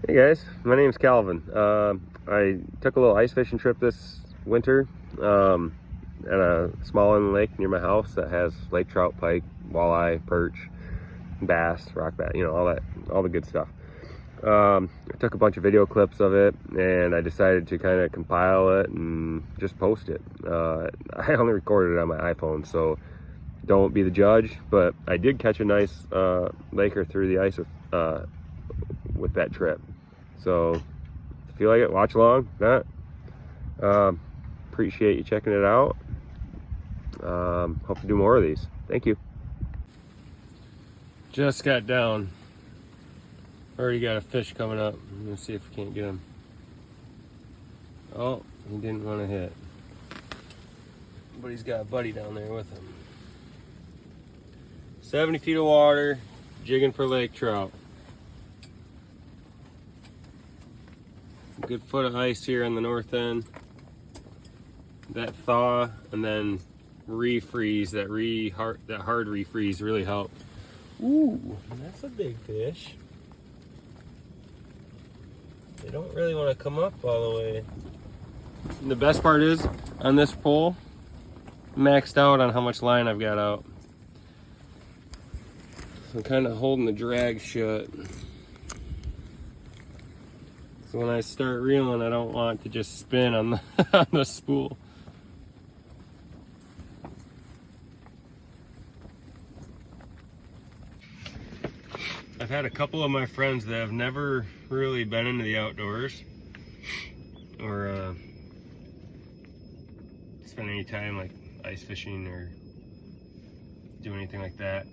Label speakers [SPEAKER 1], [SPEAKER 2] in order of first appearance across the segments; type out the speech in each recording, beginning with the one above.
[SPEAKER 1] Hey guys, my name's Calvin. I took a little ice fishing trip this winter at a small inland lake near my house that has lake trout, pike, walleye, perch, bass, rock bass, you know, all the good stuff. I took a bunch of video clips of it and I decided to kind of compile it and just post it. I only recorded it on my iPhone, so don't be the judge, but I did catch a nice laker through the ice with that trip. So if you like it, watch along. If not, appreciate you checking it out. Hope to do more of these. Thank you. Just got down. Already got a fish coming up. Let's see if we can't get him. Oh, he didn't want to hit. But he's got a buddy down there with him. 70 feet of water, jigging for lake trout. Good foot of ice here on the north end. That thaw and then refreeze, that hard refreeze really helped. Ooh, that's a big fish. They don't really want to come up all the way. And the best part is, on this pole, maxed out on how much line I've got out. I'm kind of holding the drag shut. So when I start reeling, I don't want it to just spin on the, on the spool. I've had a couple of my friends that have never really been into the outdoors or spend any time like ice fishing or do anything like that.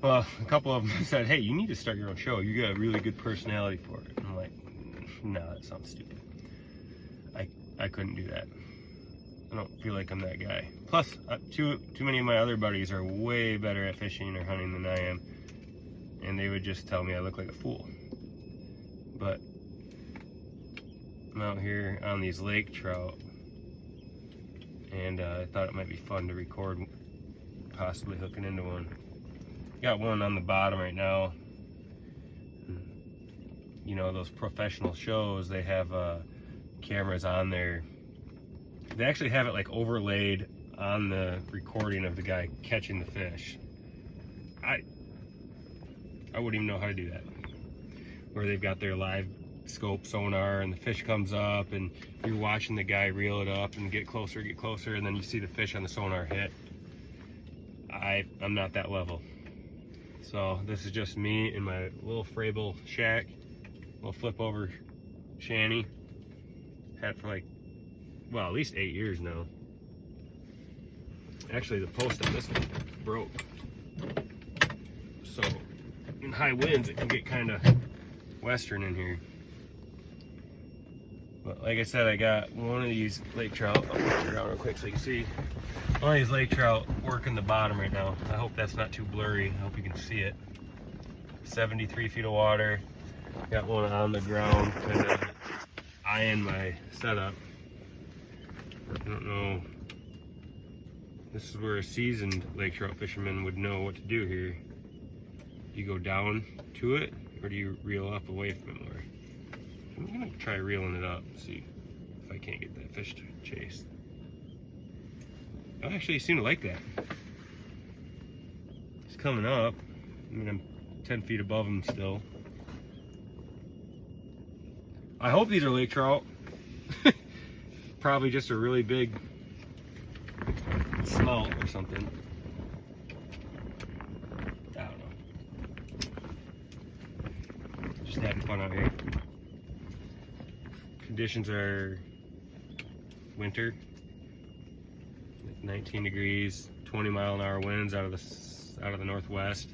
[SPEAKER 1] Well, a couple of them said, hey, you need to start your own show. You got a really good personality for it. And I'm like, no, that sounds stupid. I couldn't do that. I don't feel like I'm that guy. Plus, too many of my other buddies are way better at fishing or hunting than I am. And they would just tell me I look like a fool. But I'm out here on these lake trout. And I thought it might be fun to record possibly hooking into one. Got one on the bottom right now. You know, those professional shows, they have cameras on there. They actually have it like overlaid on the recording of the guy catching the fish. I wouldn't even know how to do that. Where they've got their live scope sonar and the fish comes up and you're watching the guy reel it up and get closer, and then you see the fish on the sonar hit. I'm not that level. So this is just me in my little Frable shack. Little flip over shanty. Had for like, well, at least 8 years now. Actually, the post on this one broke. So in high winds, it can get kind of western in here. But like I said, I got one of these lake trout. I'll put it around real quick so you can see. One of these lake trout working the bottom right now. I hope that's not too blurry. I hope you can see it. 73 feet of water. Got one on the ground, kind of eyeing my setup. I don't know. This is where a seasoned lake trout fisherman would know what to do here. Do you go down to it, or do you reel up away from it more? I'm gonna try reeling it up, see if I can't get that fish to chase. I actually seem to like that. He's coming up. I mean, I'm 10 feet above him still. I hope these are lake trout. Probably just a really big smelt or something. I don't know. Just having fun out here. Conditions are winter. 19 degrees, 20-mile-an-hour winds out of the northwest.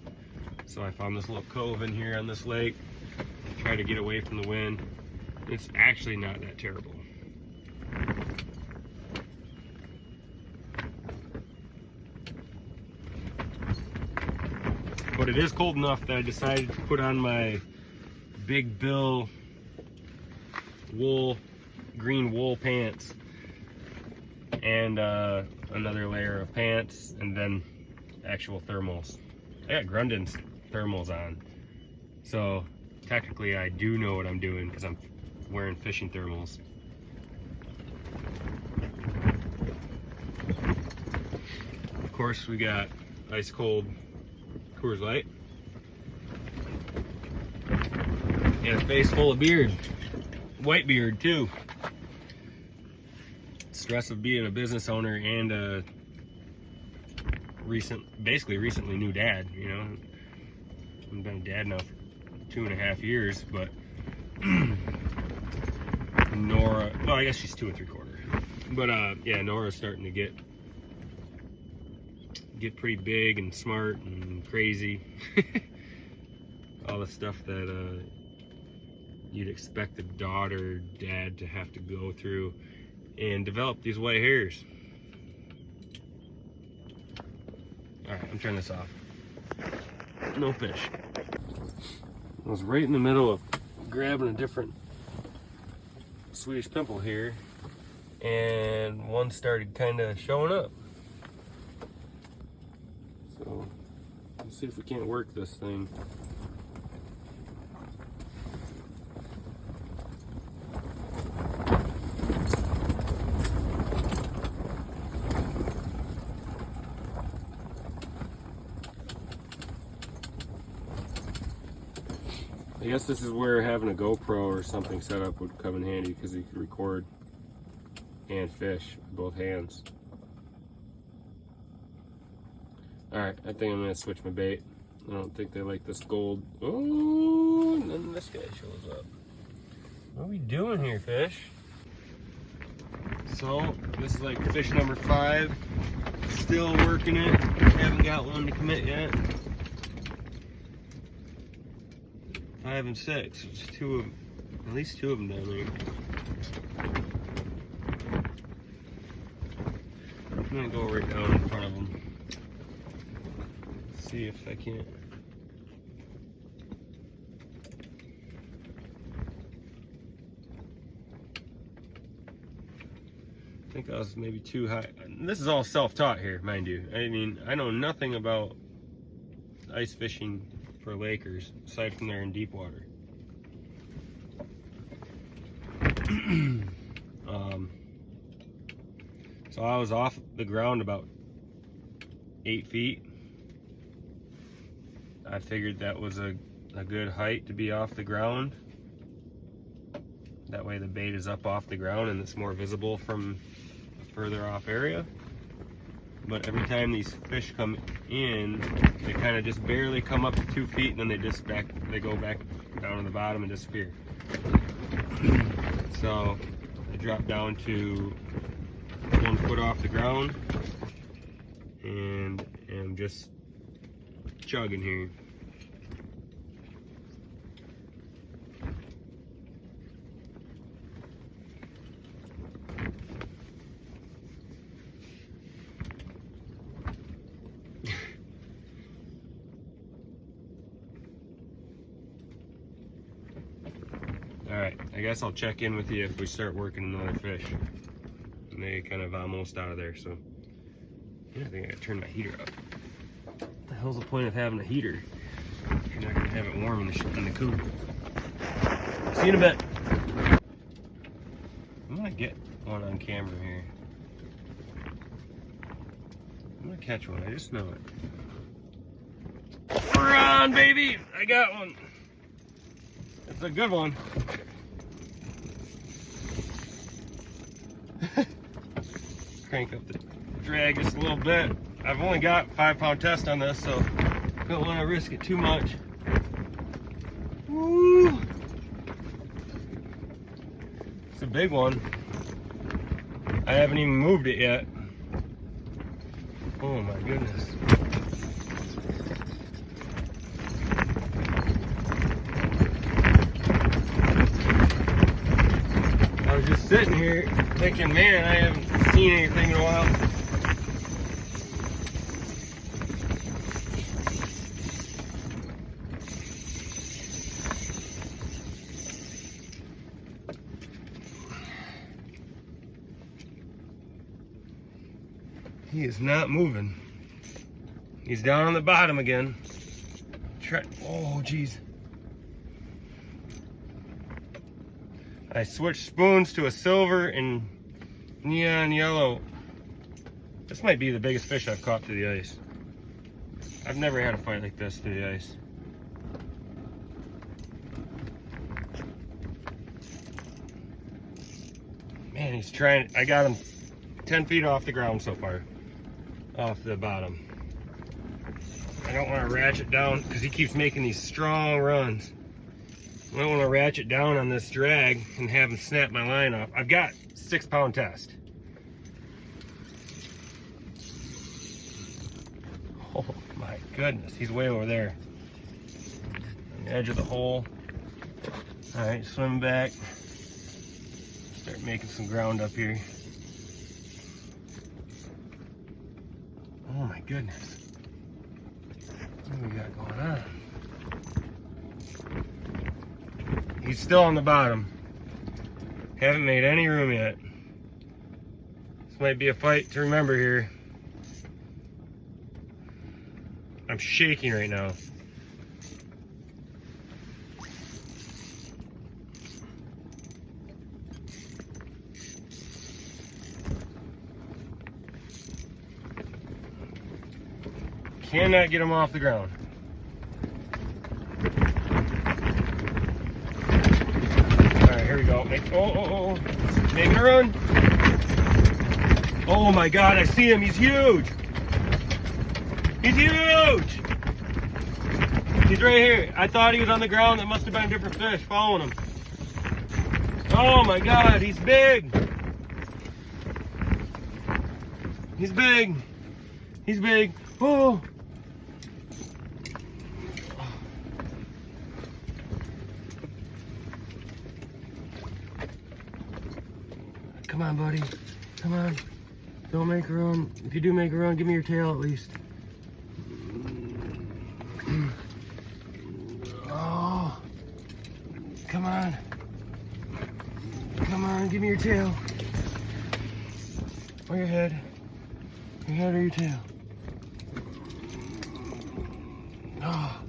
[SPEAKER 1] So I found this little cove in here on this lake. Try to get away from the wind. It's actually not that terrible. But it is cold enough that I decided to put on my Big Bill green wool pants and another layer of pants and then actual thermals. I got Grundon's thermals on. So technically I do know what I'm doing because I'm wearing fishing thermals. Of course, we got ice cold Coors Light and a face full of beard, white beard too. Stress of being a business owner and a basically recently new dad. You know, I've been a dad now for 2.5 years, but Nora, well, I guess she's 2 3/4. But yeah, Nora's starting to get pretty big and smart and crazy. All the stuff that you'd expect a daughter, dad to have to go through and develop these white hairs. All right, I'm turning this off. No fish. I was right in the middle of grabbing a different Swedish pimple here, and one started kind of showing up. So let's see if we can't work this thing. I guess this is where having a GoPro or something set up would come in handy, because you can record and fish with both hands. Alright, I think I'm going to switch my bait. I don't think they like this gold. Oh, and then this guy shows up. What are we doing here, fish? So, this is like fish number 5. Still working it. Haven't got one to commit yet. 5 and 6. It's at least two of them down there. I'm gonna go right down in front of them. See if I can't. I think I was maybe too high. This is all self-taught here, mind you. I mean, I know nothing about ice fishing for Lakers, aside from they're in deep water. So I was off the ground about 8 feet. I figured that was a good height to be off the ground. That way the bait is up off the ground and it's more visible from a further off area. But every time these fish come in, they kind of just barely come up to 2 feet, and then they go back down to the bottom and disappear. So I dropped down to 1 foot off the ground and am just chugging here. Alright, I guess I'll check in with you if we start working another fish. And they kind of almost out of there, so yeah, I think I gotta turn my heater up. What the hell's the point of having a heater if you're not gonna have it warm in the coop? See you in a bit. I'm gonna get one on camera here. I'm gonna catch one, I just know it. We're on, baby! I got one. It's a good one. Crank up the drag just a little bit. I've only got 5-pound test on this, so don't want to risk it too much. Woo! It's a big one. I haven't even moved it yet. Oh my goodness. I was just sitting here thinking, man, I haven't seen anything in a while. He is not moving. He's down on the bottom again. Oh, geez. I switched spoons to a silver and neon yellow. This might be the biggest fish I've caught through the ice. I've never had a fight like this through the ice. Man, he's trying. I got him 10 feet off the ground so far, off the bottom. I don't want to ratchet down because he keeps making these strong runs. I don't want to ratchet down on this drag and have him snap my line off. I've got 6-pound test. Oh my goodness, he's way over there. On the edge of the hole. All right, swim back. Start making some ground up here. Oh my goodness. What do we got going on? He's still on the bottom. Haven't made any room yet. This might be a fight to remember here. I'm shaking right now. Cannot get him off the ground. Alright, here we go. Making a run. Oh my god, I see him. He's huge. He's huge. He's right here. I thought he was on the ground. That must have been a different fish following him. Oh my god, he's big. He's big. He's big. Oh. Come on, buddy. Come on. Don't make a run. If you do make a run, give me your tail at least. Oh. Come on. Come on, give me your tail. Or your head. Your head or your tail. Oh.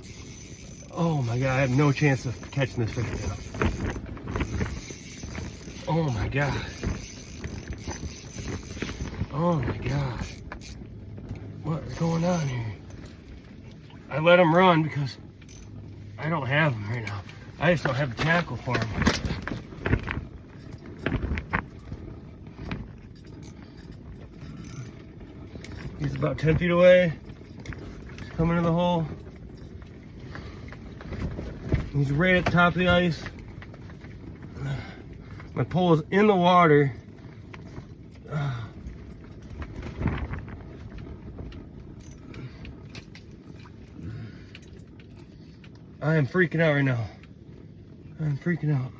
[SPEAKER 1] Oh my god, I have no chance of catching this fish now. Oh my god. Oh my gosh. What is going on here? I let him run because I don't have him right now. I just don't have the tackle for him. He's about 10 feet away. He's coming to the hole. He's right at the top of the ice. My pole is in the water. I am freaking out right now. I'm freaking out.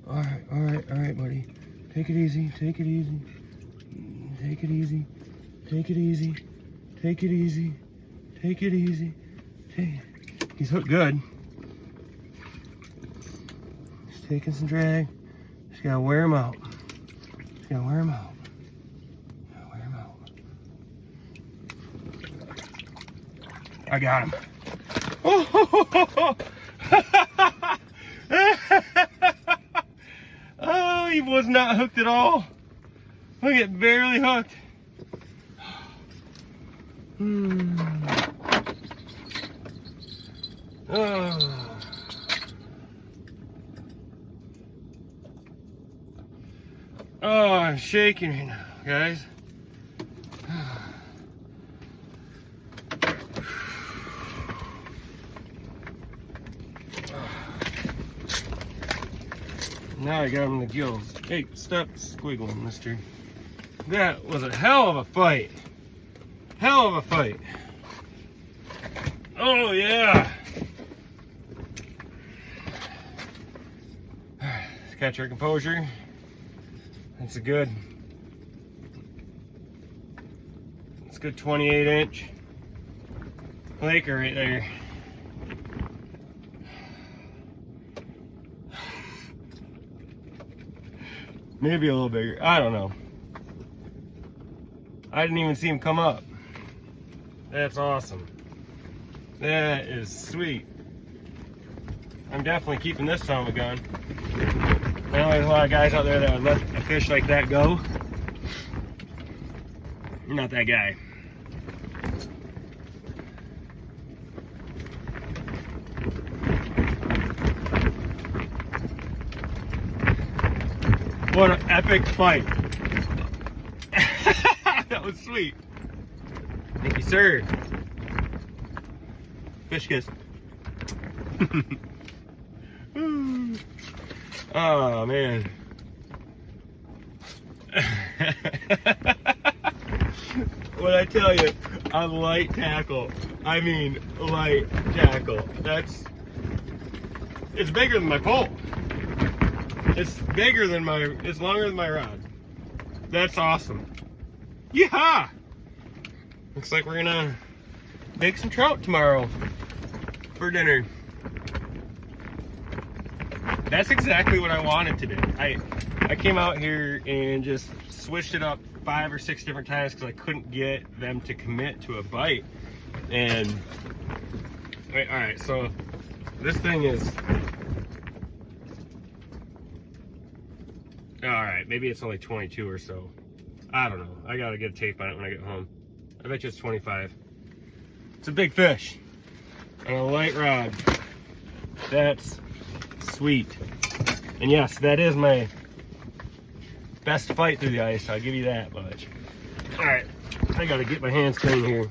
[SPEAKER 1] All right, buddy. Take it easy, take it easy. Take it easy, take it easy, take it easy, take it easy. He's hooked good. He's taking some drag. Just gotta wear him out. Just gotta wear him out. Gotta wear him out. I got him. Oh, he was not hooked at all. Look at, barely hooked. Oh. Oh, I'm shaking right now, guys. Now I got him in the gills. Hey, stop squiggling, mister. That was a hell of a fight. Hell of a fight. Oh, yeah. Let's catch our composure. That's a good 28-inch flaker right there. Maybe a little bigger. I don't know. I didn't even see him come up. That's awesome. That is sweet. I'm definitely keeping this son of a gun. I know there's a lot of guys out there that would let a fish like that go. You're not that guy. What an epic fight. That was sweet. Thank you, sir. Fish kiss. Oh, man. When I tell you, on light tackle, I mean light tackle. It's bigger than my pole. It's bigger than it's longer than my rod. That's awesome. Yeehaw! Looks like we're gonna make some trout tomorrow for dinner. That's exactly what I wanted to do. I came out here and just switched it up 5 or 6 different times because I couldn't get them to commit to a bite. And all right, so this thing is, all right, maybe it's only 22 or so. I don't know. I gotta get a tape on it when I get home. I bet you it's 25. It's a big fish on a light rod. That's sweet. And yes, that is my best fight through the ice. I'll give you that much. All right, I gotta get my hands clean here.